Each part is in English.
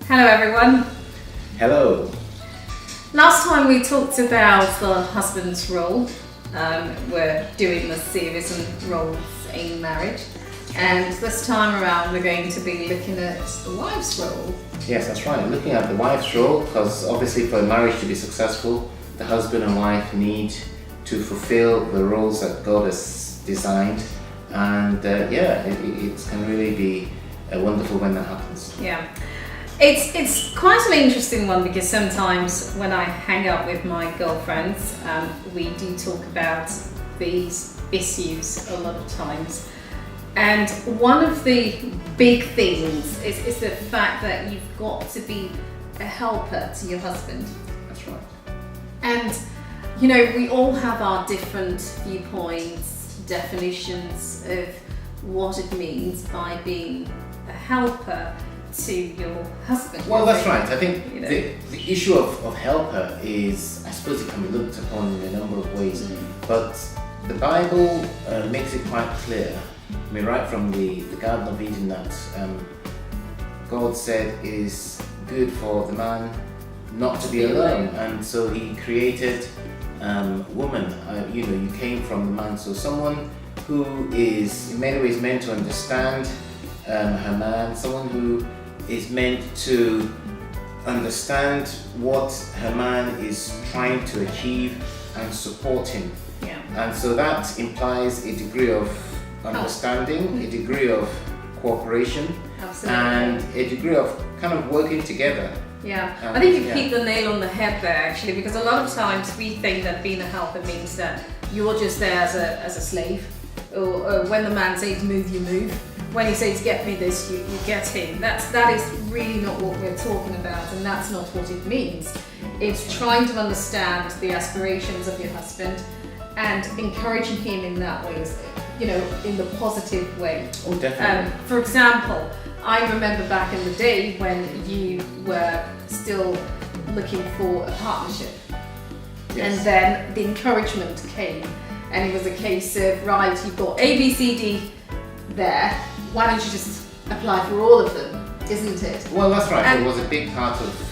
Hello everyone. Hello. Last time we talked about the husband's role. We're doing the series on roles in marriage. And this time around we're going to be looking at the wife's role. Yes, that's right. Looking at the wife's role, because obviously for a marriage to be successful, the husband and wife need to fulfill the roles that God has designed. And it can really be wonderful when that happens. Yeah. It's quite an interesting one because sometimes when I hang out with my girlfriends, we do talk about these issues a lot of times. And one of the big things is the fact that you've got to be a helper to your husband. That's right. And, you know, we all have our different viewpoints, definitions of what it means by being a helper to your husband. Well, that's right. I think the issue of helper is, I suppose it can be looked upon in a number of ways, but the Bible makes it quite clear. I mean, right from the Garden of Eden, that God said it is good for the man not to be alone, and so He created woman. You came from the man, so someone who is in many ways meant to understand her man, someone who is meant to understand what her man is trying to achieve and support him. Yeah. And so that implies a degree of understanding, a degree of cooperation, Absolutely. and a degree of kind of working together. Yeah, I think you hit the nail on the head there actually, because a lot of times we think that being a helper means that you're just there as a slave, or when the man says move, you move. When he says get me this, you get him. That is really not what we're talking about, and that's not what it means. It's trying to understand the aspirations of your husband and encouraging him in that way, in the positive way. Oh, definitely. For example, I remember back in the day when you were still looking for a partnership. Yes. And then the encouragement came, and it was a case of, right, you've got A, B, C, D there, why don't you just apply for all of them, isn't it? Well, that's right. It was a big part of,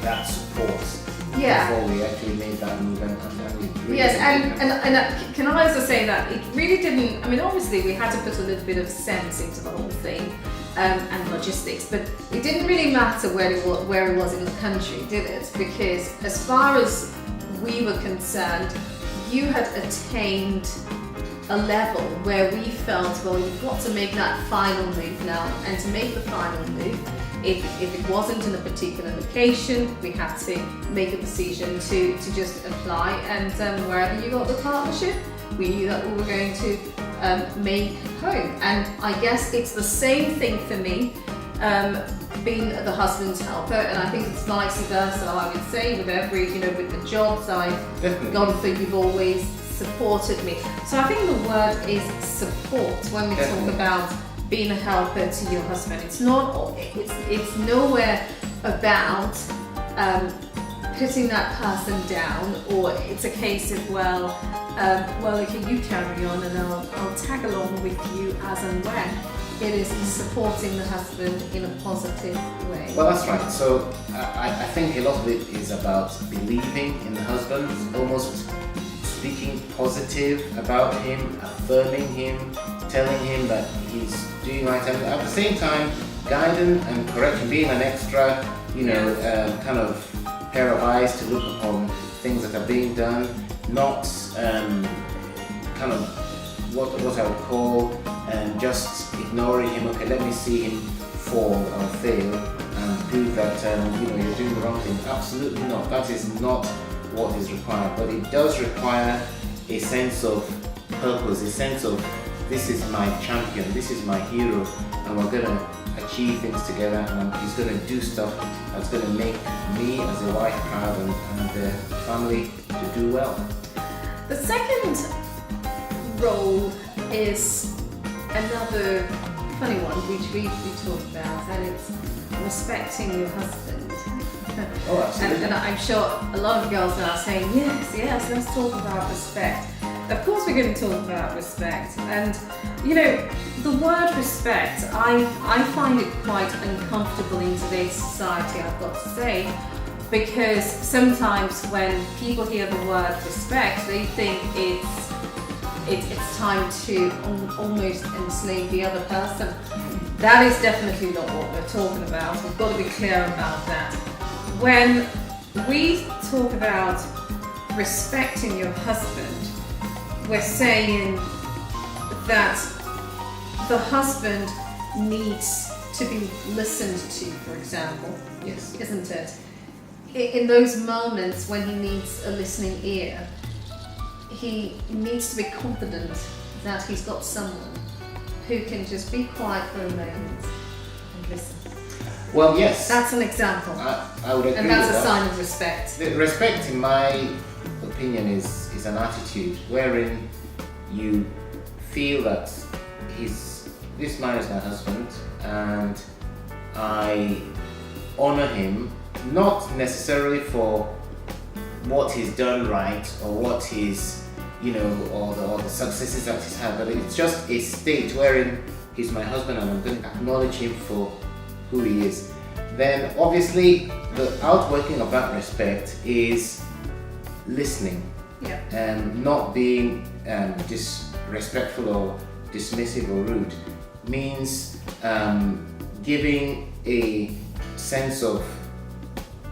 that support before we actually made that move. And really and can I also say that it really didn't, obviously we had to put a little bit of sense into the whole thing, and logistics, but it didn't really matter where it was in the country, did it? Because as far as we were concerned, you had attained a level where we felt, well, you've got to make that final move now, and to make the final move, if it wasn't in a particular location, we had to make a decision to just apply, and wherever you got the partnership, we knew that we were going to make home. And I guess it's the same thing for me, being the husband's helper, and I think it's vice versa, I would say, with with the jobs I've gone for, you've always supported me. So I think the word is support when we talk about being a helper to your husband. It's nowhere about putting that person down, or it's a case of okay, you carry on and I'll tag along with you as and when. It is supporting the husband in a positive way. Well, that's right. So I think a lot of it is about believing in the husband, almost speaking positive about him, affirming him, telling him that he's doing right, and at the same time guiding and correcting, being an extra, kind of pair of eyes to look upon things that are being done, not kind of what I would call just ignoring him. Okay, let me see him fall or fail and prove that you're doing the wrong thing. Absolutely not. That is not what is required, but it does require a sense of purpose, a sense of, this is my champion, this is my hero, and we're going to achieve things together, and he's going to do stuff that's going to make me as a wife proud, and the family to do well. The second role is another funny one which we talked about, and it's respecting your husband. Oh, absolutely. And I'm sure a lot of girls are saying, yes, let's talk about respect. of course we're going to talk about respect. And, you know, the word respect, I find it quite uncomfortable in today's society, I've got to say, because sometimes when people hear the word respect, they think it's time to almost enslave the other person. That is definitely not what we're talking about. We've got to be clear about that. When we talk about respecting your husband, we're saying that the husband needs to be listened to, for example. Yes. Isn't it? In those moments when he needs a listening ear, he needs to be confident that he's got someone who can just be quiet for a moment and listen. Well, yes. That's an example. I would agree And that's with a that. sign of respect. The respect, in my opinion, is an attitude wherein you feel that this man is my husband, and I honor him, not necessarily for what he's done right or what he's, or the successes that he's had, but it's just a state wherein he's my husband and I'm going to acknowledge him for who he is. Then obviously the outworking of that respect is listening. Yeah. And not being disrespectful or dismissive or rude. Means giving a sense of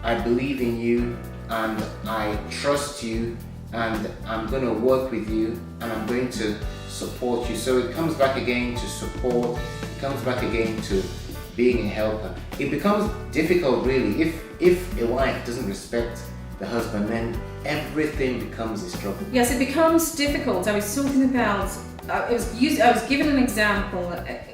I believe in you and I trust you and I'm going to work with you and I'm going to support you. So it comes back again to support, it comes back again to being a helper. It becomes difficult really if a wife doesn't respect the husband, then everything becomes a struggle. Yes, it becomes difficult. I was talking about, I was given an example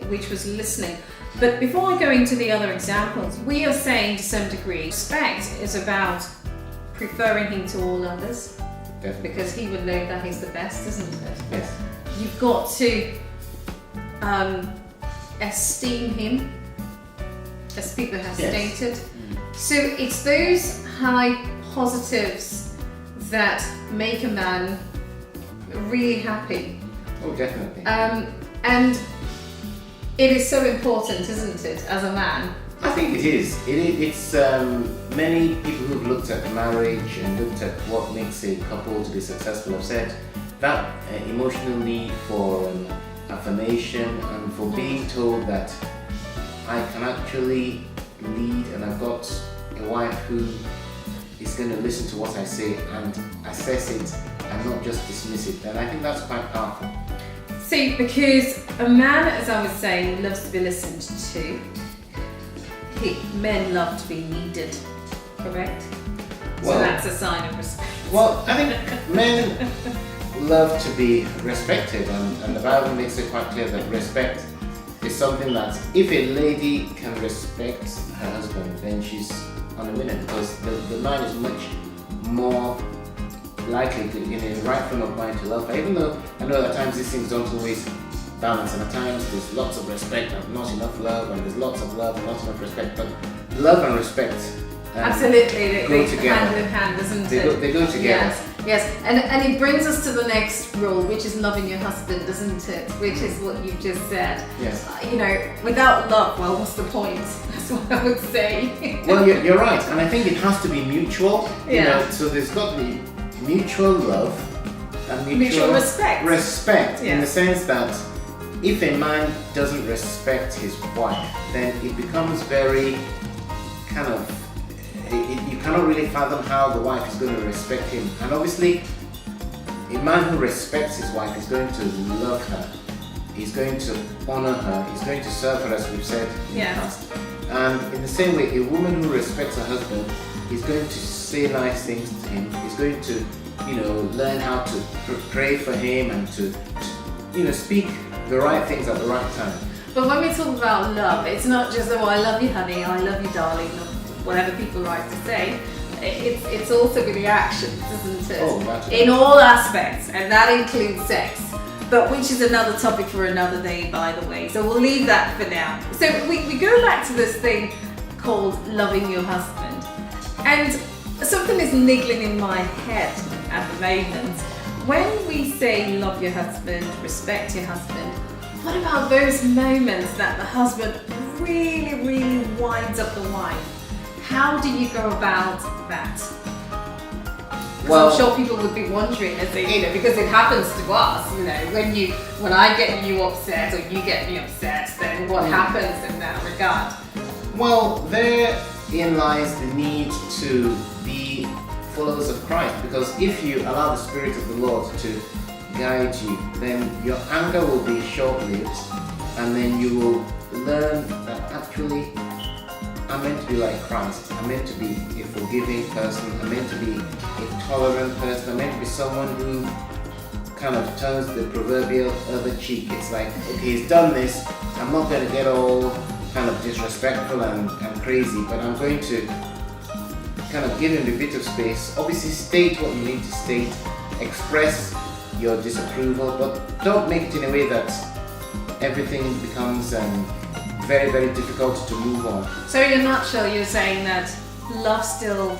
which was listening. But before I go into the other examples, we are saying to some degree, respect is about preferring him to all others. Definitely. Because he would know that he's the best, isn't it? Yes. You've got to esteem him, as people have Yes. stated. So it's those high positives that make a man really happy. Oh, definitely. And it is so important, isn't it, as a man? I think it is. It's many people who've looked at marriage and looked at what makes a couple to be successful have said that emotional need for affirmation and for being told that I can actually lead and I've got a wife who is going to listen to what I say and assess it and not just dismiss it. And I think that's quite powerful. See, because a man, as I was saying, loves to be listened to. Men love to be needed, correct? So Well- that's a sign of respect. Well, I think men love to be respected, and the Bible makes it quite clear that respect is something that if a lady can respect her husband, then she's on a winner, because the man is much more likely to, in a right frame of mind, to love her. Even though I know at times these things don't always balance, and at times there's lots of respect and not enough love, and there's lots of love and not enough respect, but love and respect Absolutely, they go together. hand in hand, isn't it? They go together. Yes, and it brings us to the next rule, which is loving your husband, doesn't it? Which is what you just said. Yes. Without love, well, what's the point? That's what I would say. Well, you're right, and I think it has to be mutual. Yeah. So there's got to be mutual love and Mutual respect. Respect, in Yeah. the sense that if a man doesn't respect his wife, then it becomes very kind of. You cannot really fathom how the wife is going to respect him. And obviously, a man who respects his wife is going to love her. He's going to honor her. He's going to serve her, as we've said in Yeah. the past. And in the same way, a woman who respects her husband is going to say nice things to him. He's going to, learn how to pray for him and to speak the right things at the right time. But when we talk about love, it's not just, oh, I love you, honey, I love you, darling, or whatever people like to say. It's also with the actions, isn't it? Oh, naturally. In all aspects, and that includes sex. But which is another topic for another day, by the way. So we'll leave that for now. So we go back to this thing called loving your husband. And something is niggling in my head at the moment, when we say love your husband, respect your husband, what about those moments that the husband really, really winds up the wife? How do you go about that? Well, I'm sure people would be wondering, as they, because it happens to us, when I get you upset or you get me upset, then what happens in that regard? Well, therein lies the need to be followers of Christ, because if you allow the Spirit of the Lord to guide you, then your anger will be short-lived, and then you will learn that actually I'm meant to be like Christ. I'm meant to be a forgiving person. I'm meant to be a tolerant person. I'm meant to be someone who kind of turns the proverbial other cheek. It's like, okay, he's done this. I'm not going to get all kind of disrespectful and crazy, but I'm going to kind of give him a bit of space. Obviously, state what you need to state. Express your disapproval, but don't make it in a way that everything becomes very, very difficult to move on. So in a nutshell, you're saying that love still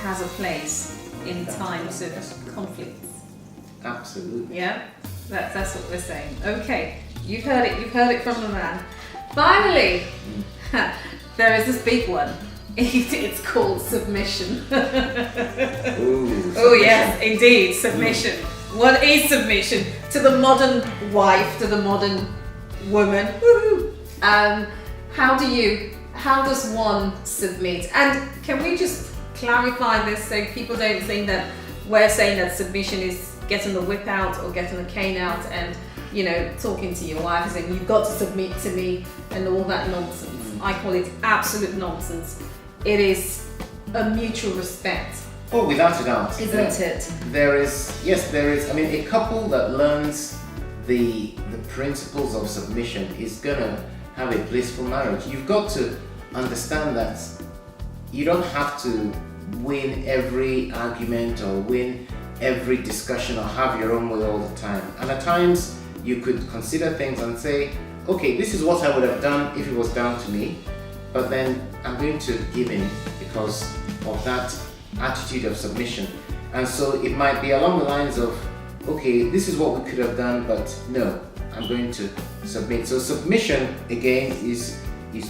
has a place in times of conflicts. Absolutely. Yeah, that's what we're saying. Okay, you've heard it from the man. Finally, there is this big one. It's called submission. Ooh, Oh yes, indeed, submission. What is submission to the modern wife, to the modern woman? Woo-hoo. How does one submit? And can we just clarify this so people don't think that we're saying that submission is getting the whip out or getting the cane out and talking to your wife and saying you've got to submit to me and all that nonsense. I call it absolute nonsense. It is a mutual respect. Oh, without a doubt. Isn't it? There is. I mean, a couple that learns the principles of submission is gonna have a blissful marriage. You've got to understand that you don't have to win every argument or win every discussion or have your own way all the time. And at times you could consider things and say, okay, this is what I would have done if it was down to me, but then I'm going to give in because of that attitude of submission. And so it might be along the lines of, okay, this is what we could have done, but no, I'm going to submit. So submission again is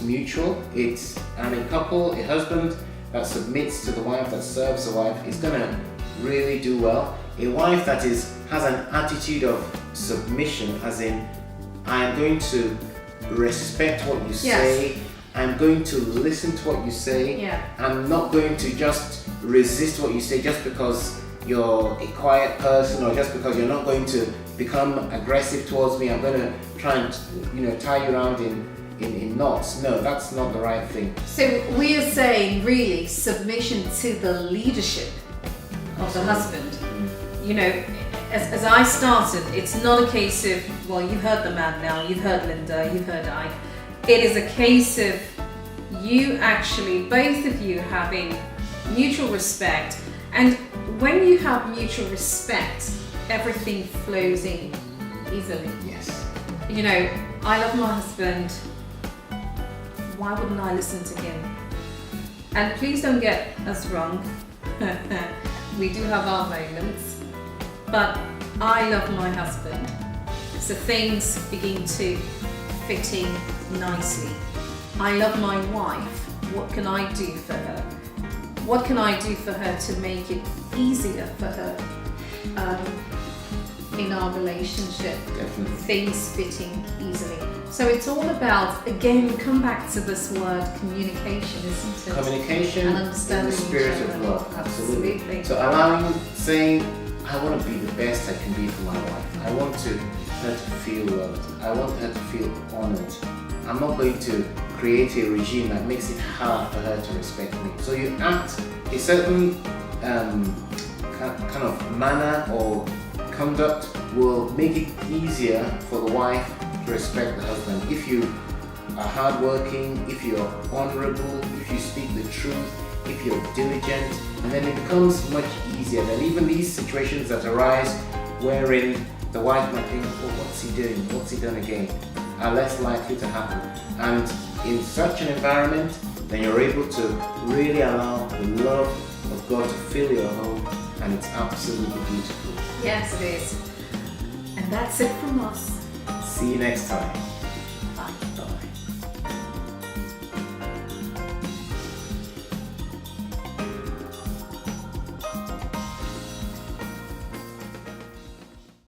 mutual. It's a couple, a husband that submits to the wife, that serves the wife, is gonna really do well. A wife that has an attitude of submission, as in, I am going to respect what you say. I'm going to listen to what you say. Yeah. I'm not going to just resist what you say just because you're a quiet person or just because you're not going to become aggressive towards me. I'm going to try and tie you around in knots. No, that's not the right thing. So we are saying really submission to the leadership of the husband. As I started, it's not a case of, well, you've heard the man now, you've heard Linda, you've heard I. It is a case of you actually, both of you having mutual respect. And when you have mutual respect, everything flows in easily. Yes. I love my husband. Why wouldn't I listen to him? And please don't get us wrong. We do have our moments. But I love my husband. So things begin to fit in nicely. I love my wife. What can I do for her? What can I do for her to make it easier for her in our relationship? Definitely. Things fitting easily. So it's all about, again, we come back to this word communication, isn't it? Communication And in understanding the spirit each of other. love. Absolutely. So saying, I want to be the best I can be for my wife. I want her to feel loved. I want her to feel honored. I'm not going to create a regime that makes it hard for her to respect me. So you act a certain kind of manner or conduct will make it easier for the wife to respect the husband. If you are hardworking, if you're honorable, if you speak the truth, if you're diligent, and then it becomes much easier. Then even these situations that arise wherein the wife might think, oh, what's he doing? What's he done again? Are less likely to happen. And in such an environment, then you're able to really allow the love of God to fill your home and it's absolutely beautiful. Yes, it is. And that's it from us. See you next time.